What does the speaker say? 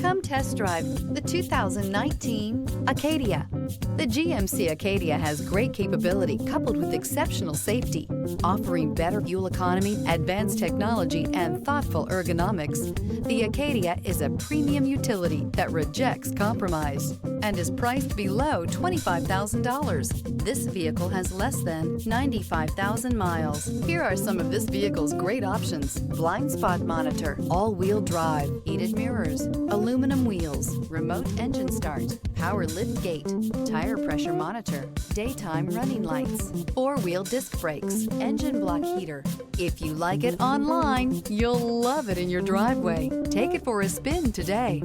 Come test drive the 2019 Acadia. The GMC Acadia has great capability coupled with exceptional safety, offering better fuel economy, advanced technology, and thoughtful ergonomics. The Acadia is a premium utility that rejects compromise and is priced below $25,000. This vehicle has less than 95,000 miles. Here are some of this vehicle's great options: blind spot monitor, all-wheel drive, heated mirrors, aluminum wheels, remote engine start, power lift gate, tire pressure monitor, daytime running lights, four-wheel disc brakes, engine block heater. If you like it online, you'll love it in your driveway. Take it for a spin today.